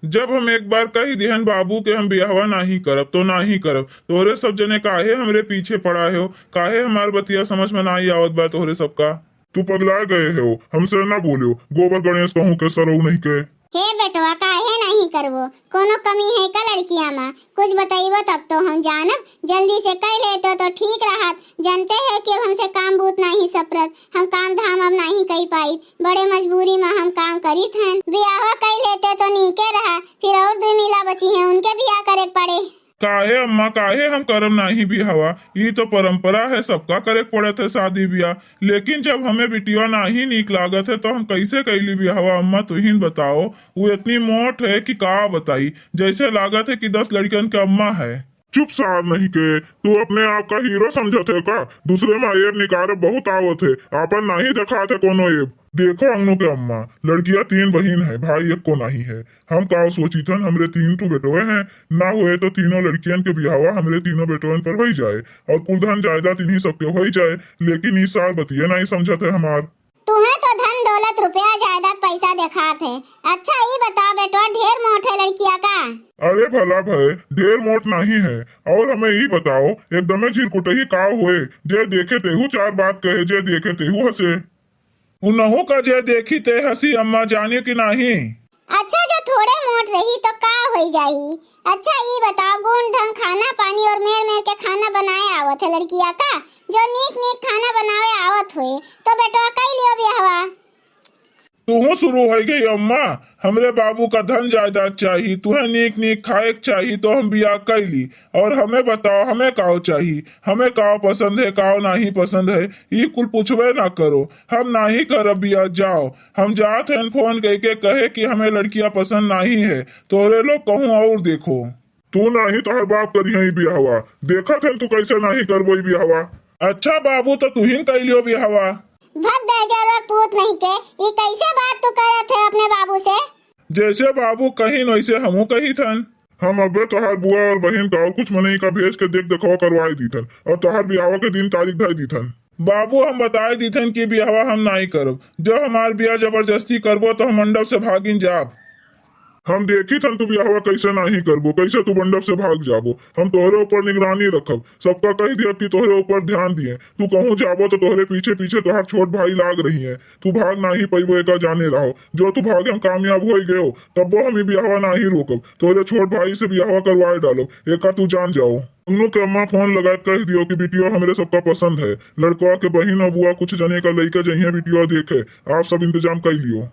जब हम एक बार कही दिहन बाबू के हम बियाहवा नाही करब तो नाही करब, तोहरे सब जने काहे हमरे पीछे पड़ा हो, काहे हमार बतिया समझ में नहीं आवत बा तोहरे सबका। तू पगला गए हो, हमसे ना बोलो। गोबर गणेश कहूँ के सरऊ नहीं के। हे बेटवा काहे नहीं करबो, कोनो कमी है का लड़किया में? कुछ बताइबो तब तो हम जानब, जल्दी से कह लेते तो ठीक रहत। जानते हैं कि हमसे काम बूत नहीं सपरत, हम काम धाम अब नहीं कर पाई, बड़े मजबूरी में हम काम करी थे। ब्याह कर लेते तो नीके रहा, फिर और 2 मिला बची है उनके ब्याह करे पड़े। काहे अम्मा काहे हम करम नाही बियाहवा, ये तो परंपरा है, सबका करे पड़े थे शादी ब्याह। लेकिन जब हमें बिटिया नहीं नीक लागत है तो हम कैसे कैली बियाहवा? अम्मा तू ही बताओ। वो इतनी मोट है कि का बताई, जैसे लागत है कि 10 लड़कियन के अम्मा है। चुप सार नहीं के, तू अपने आप का हीरो समझत है का? दूसरे में ऐब निकारे बहुत आवत है, आपन नहीं दिखाते कोनो ऐब। देखो अंगनों के अम्मा, लड़कियां 3 बहन है, भाई एक को नहीं है। हम का सोची थन हमरे 3 तो बेटोए हैं, ना हुए तो तीनों लड़कियन के बिहावा हमरे तीनों बेटोन पर हो जाए और कुल धन जायदाद इन्हीं सबके हो जाए। लेकिन इस साल बतिया नहीं समझत है हमार। तुम्हें तो धन दौलत रुपया जायदाद पैसा दिखात है। अच्छा ये बताओ बेटवा, ढेर मोट है लड़किया का? अरे भला भाई, ढेर मोट नहीं है। और हमें ये बताओ, एकदमे झिरकुटही का हुए, जे देखे तेहू 4 बात कहे, जे देखे तेहू हंसे। उनहु का जे देखी ते हंसी अम्मा, जाने की नहीं। अच्छा जो थोड़े मोट रही तो का हो जाही? अच्छा ये बताओ, गुण धन खाना पानी और मेर मेर के खाना बनाए आवत है लड़किया का? जो नीक नीक खाना बनावे आवत हुए तो बेटवा कई लियो बियाहवा। तू शुरू हो गई अम्मा, हमरे बाबू का धन जायदाद चाहिए, तुहे नीक नीक खाए चाहिए तो हम बियाह कैली। और हमें बताओ हमें काओ चाहिए, हमें काओ पसंद है काओ नहीं पसंद है, ये कुल पूछवे ना करो। हम नहीं करब बियाह, जाओ। हम जात हैं फोन करके कहे कि हमें लड़कियां पसंद नहीं है, तोरे लोग कहूँ और देखो। तू नहीं तो हर बाप करी है बियाहवा, देखा थे तू कैसे नहीं करबो बियाहवा। अच्छा बाबू तो तू ही कैलियो बियाहवा। भग दे जरूर पूत नहीं के, ये कैसे बात तू करत है अपने बाबू से? जैसे बाबू कहीं वैसे हमू कही थन। हम अबे तोहार बुआ और बहन का और कुछ मनई का भेज के देख दिखावा करवाई दी थन और तोहार बियाहवा के दिन तारीख धर दी थन। बाबू हम बताए दी थन कि बियाहवा हम नहीं करब, जो हमार बियाह जबरदस्ती करबो तो हम मंडप से भागिन जाब। हम देखी थन तू बियाहवा कैसे नहीं करबो, कैसे तू मंडप से भाग जाबो। हम तोहरे ऊपर निगरानी रखब, सबका कह दिया कि तोहरे ऊपर ध्यान दिए। तू कहूँ जाबो तो तोहरे पीछे पीछे तोहार छोट भाई लाग रही है, तू भाग नहीं पैबो एका जाने रहो। जो तू भागे हम कामयाब हो गए तब वो हम बियाहवा नहीं रोकब, तोहरे छोट भाई से बियाहवा करवाए डालो, एका तू जान जाओ। उन्हों के अम्मा फोन लगा कह दियो कि बिटिया हमरे सबका पसंद है, लड़कवा के बहन और बुआ कुछ जने का लड़का जहिया बिटिया देखे, आप सब इंतजाम कर लियो।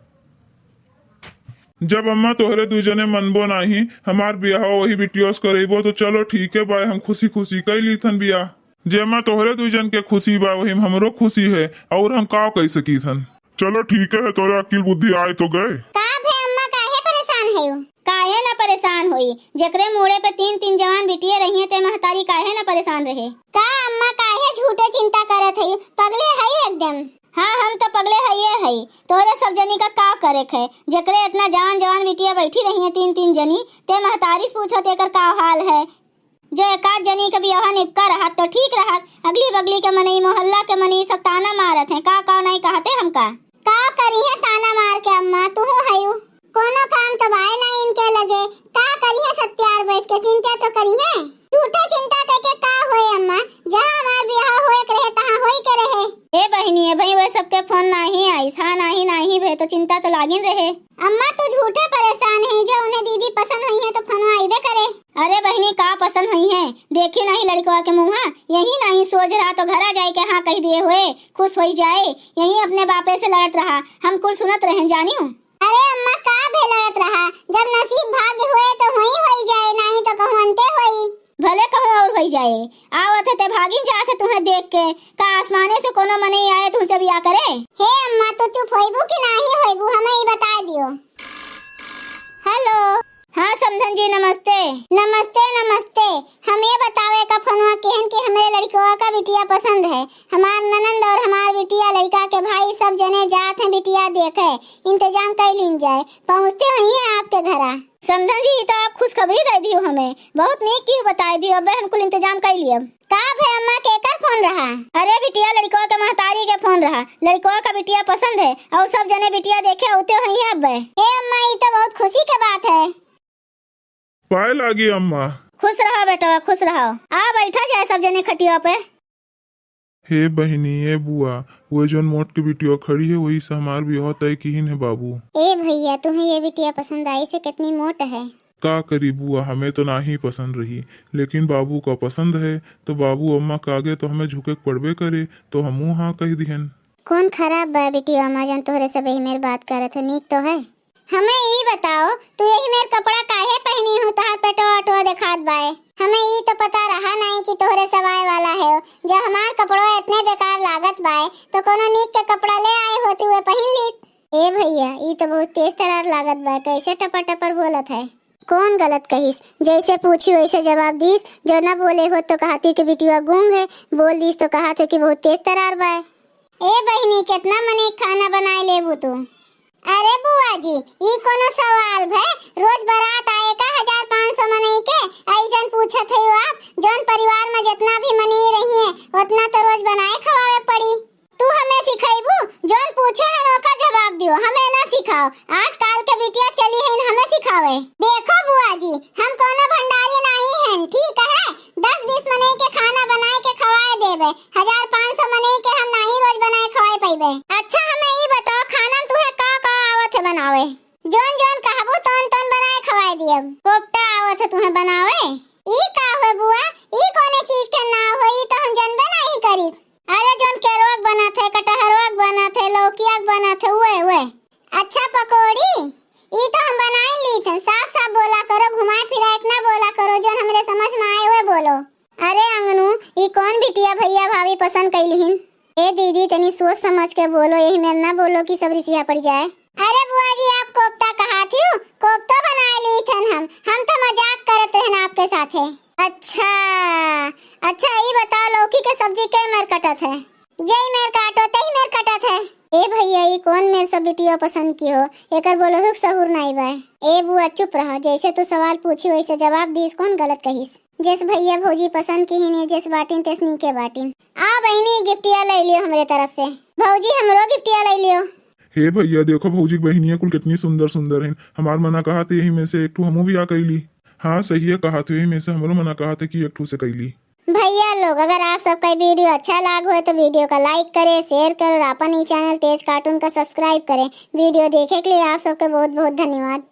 जब अम्मा तोहरे 2 जने मनबो नहीं हमार बियाह वही बिटियोस करेबो तो चलो ठीक है बाय, हम खुशी खुशी कैली थन बियाह। जेमा तोहरे 2 जन के खुशी बा वही हमरो खुशी है, और हम का कह सकी थन। चलो ठीक है, तोरे अकिल बुद्धि आए तो गए। का भे अम्मा काहे परेशान है? काहे ना परेशान होई, जकरे मुड़े पे 3 जवान बिटिया रही है ते महतारी काहे ना परेशान रहे? का अम्मा काहे झूठे चिंता करत है? पगले है एकदम। हाँ हम तो पगले है तोरे सब जनी का करे है, जकरे इतना जवान जवान बिटिया बैठी रही है 3 जनी, ते महतारी पूछो तेकर का हाल है। जो एकाध जनी का बियाह निपका रहा तो ठीक रहा, अगली बगली के मनई मोहल्ला के मनई सब ताना मारत है, का नहीं कहते हमका। का करी है ताना मार के अम्मा? तू है कोनो काम तो भाई नहीं इनके लगे, का करी है सत्यार बैठ के चिंता तो करी है। झूठे चिंता करके का होए अम्मा, जहां हमार बियाह होए के रहे तहां होई के रहे। ए बहनी है भाई, वे सबके फोन नहीं आई, हाँ नहीं भे तो चिंता तो लागिन रहे। अम्मा तू झूठे परेशान है, जो उन्हें दीदी पसंद हुई है तो फोन आईबे करे। अरे बहनी का पसंद हुई है, देखी नहीं लड़कवा के मुँह, यही नहीं सोच रहा तो घर आ जाए के हाँ कह दिए हुए खुश हो जाए, यही अपने बापे से लड़त रहा, हम कुछ सुनत रहे जानी हूँ। अरे अम्मा का भे लड़त रहा, जब नसीब भाग्य हुए तो हुई हो जाए, नहीं तो कहूँ अंते हुई। भले कहूँ और हो जाए, आवत है ते भागिन जात है तुम्हें देख के, का आसमाने से कोनो मने आए तुझसे बियाह करे। हे अम्मा तो चुप होइबू कि नहीं होइबू, हमें ही बता दियो। हेलो हाँ समधन जी नमस्ते। नमस्ते हम ये बतावे का फोनवा केहन कि हमारे लड़कवा का बिटिया पसंद है, हमार ननंद और हमार बिटिया लड़का के भाई सब जने जात हैं बिटिया देखे, इंतजाम कर लीन जाए, पहुँचते हुई है आपके घर। समधन जी तो आप खुशखबरी दे दी हमें, बहुत नीक की बताई दी, अब हम कुल इंतजाम कर लिए। का भे अम्मा केकर फोन रहा? अरे बिटिया लड़कवा के महतारी के फोन रहा, लड़कवा का बिटिया पसंद है और सब जने बिटिया देखे होते हुई है। अब हे अम्मा ये तो बहुत खुशी की बात है। पाए लागी अम्मा। खुश रहो बेटा, खुश रहो। आ बैठा जाए सब जने खटिया पे। हे बहनी, ए बुआ, वो जोन मोट के बिटिया खड़ी है वही से हमार ब्याह तय की है बाबू। ए भैया, तुम्हें ये बिटिया पसंद आई से कितनी मोट है? का करी बुआ, हमें तो ना ही पसंद रही, लेकिन बाबू का पसंद है तो बाबू अम्मा का आगे तो हमें झुके पड़बे करे, तो हमू हाँ कह दिहन। कौन खराब बा बिटिया अम्मा जन तोहरे सब यही मेरे बात करत हो, नीक तो है। हमें ई बताओ, तू यही मेरे कपड़ा काहे पहनी हो, तोहार पेटो अटो दिखात बाए। हमें ई तो पता रहा नहीं कि तोहरे सवाए वाला है। जब हमार कपड़ो इतने बेकार लागत बाए तो कोनो नीक के कपड़ा ले आए होती हुए पहन लीत। ए भैया, ई तो बहुत तेज तरार लागत बाए, कैसे टपर टपर बोलत है। कौन गलत कहिस? जैसे पूछी वैसे जवाब दीस। जो न बोले हो तो कहती कि बिटिया गूंग है, बोल दीस तो कहा थे कि बहुत तेज तरार बाए। ए बहिनी, कितना मने खाना बनाए लेबू तू? अरे बुआ जी, ई कोनो सवाल भे? रोज बारात आए का 1500 मने के ऐसन पूछत है आप? जोन परिवार में जितना भी मनी रही है उतना तो रोज बनाए खवावे पड़ी। तू हमें सिखाइबू? जोन पूछे है ओकर जवाब दियो, हमें ना सिखाओ। आजकल के बिटिया चली है हमें सिखावे। देखो बुआ जी, हम कोनो भंडारी नहीं हैं, ठीक है? 10-20 मने के खाना बनाए के खवाए देबे, 1500 मने के हम नहीं रोज बनाए खवाए पाइबे। अच्छा हमें ई बताओ, खाना तुहे का आवत है बनावे? जोन जोन कहबो तोन तोन बनाए खवाए दियब। कोफ्ता आवत है तुहे बनावे? ई का है बुआ? ई कोने चीज के नाम होई तो हम जानबे नहीं करी। अरे जोन केरोग बनत है, कटहरोग बनत है, लौकियाक बनत है, वे। अच्छा पकौड़ी ई तो हम बनाई ली थे। साफ साफ बोला करो, घुमाए फिराए ना बोला करो, जोन हमरे समझ में आए हुए बोलो। अरे अंगनू, ई कौन बिटिया भैया भाभी पसंद कैलिहिन? ए दीदी, तनी सोच समझ के बोलो, यही मेरे ना बोलो कि सब रिसिया पड़ जाए। अरे बुआ जी, आप कोफ्ता कहा थी? कोफ्ता बनाए ली थे हम तो मजाक करते हैं आपके साथ है। अच्छा ये बताओ, लौकी के सब्जी के मेर कटत है? जई मेर काटो तई मेर कटत है। ए भैया, ये कौन मेर सब बिटिया पसंद की हो? एकर बोलो हुक सहूर नहीं बाय। ए बुआ चुप रहो, जैसे तू सवाल पूछी वैसे जवाब दीस, कौन गलत कहिस। जिस भैया भौजी पसंद की ही जिस बाटिन तेस नी के बाटिन। आ बहनी, गिफ्टिया ले लियो हमरे तरफ से। भौजी हमरो गिफ्टिया ले लियो। हे भैया देखो, भौजी बहनिया कुल कितनी सुंदर सुंदर हैं। हमार मना कहा थे यही में से एक ठू हमू भी आ कैली। हाँ सही है, कहा थे यही में से हमरो मना कहा थे कि एक ठू से कैली। भैया लोग, अगर आप सबका वीडियो अच्छा लगा हो तो वीडियो का लाइक करें, शेयर करें और अपन ही चैनल तेज कार्टून का सब्सक्राइब करें। वीडियो देखे के लिए आप सबका बहुत बहुत धन्यवाद।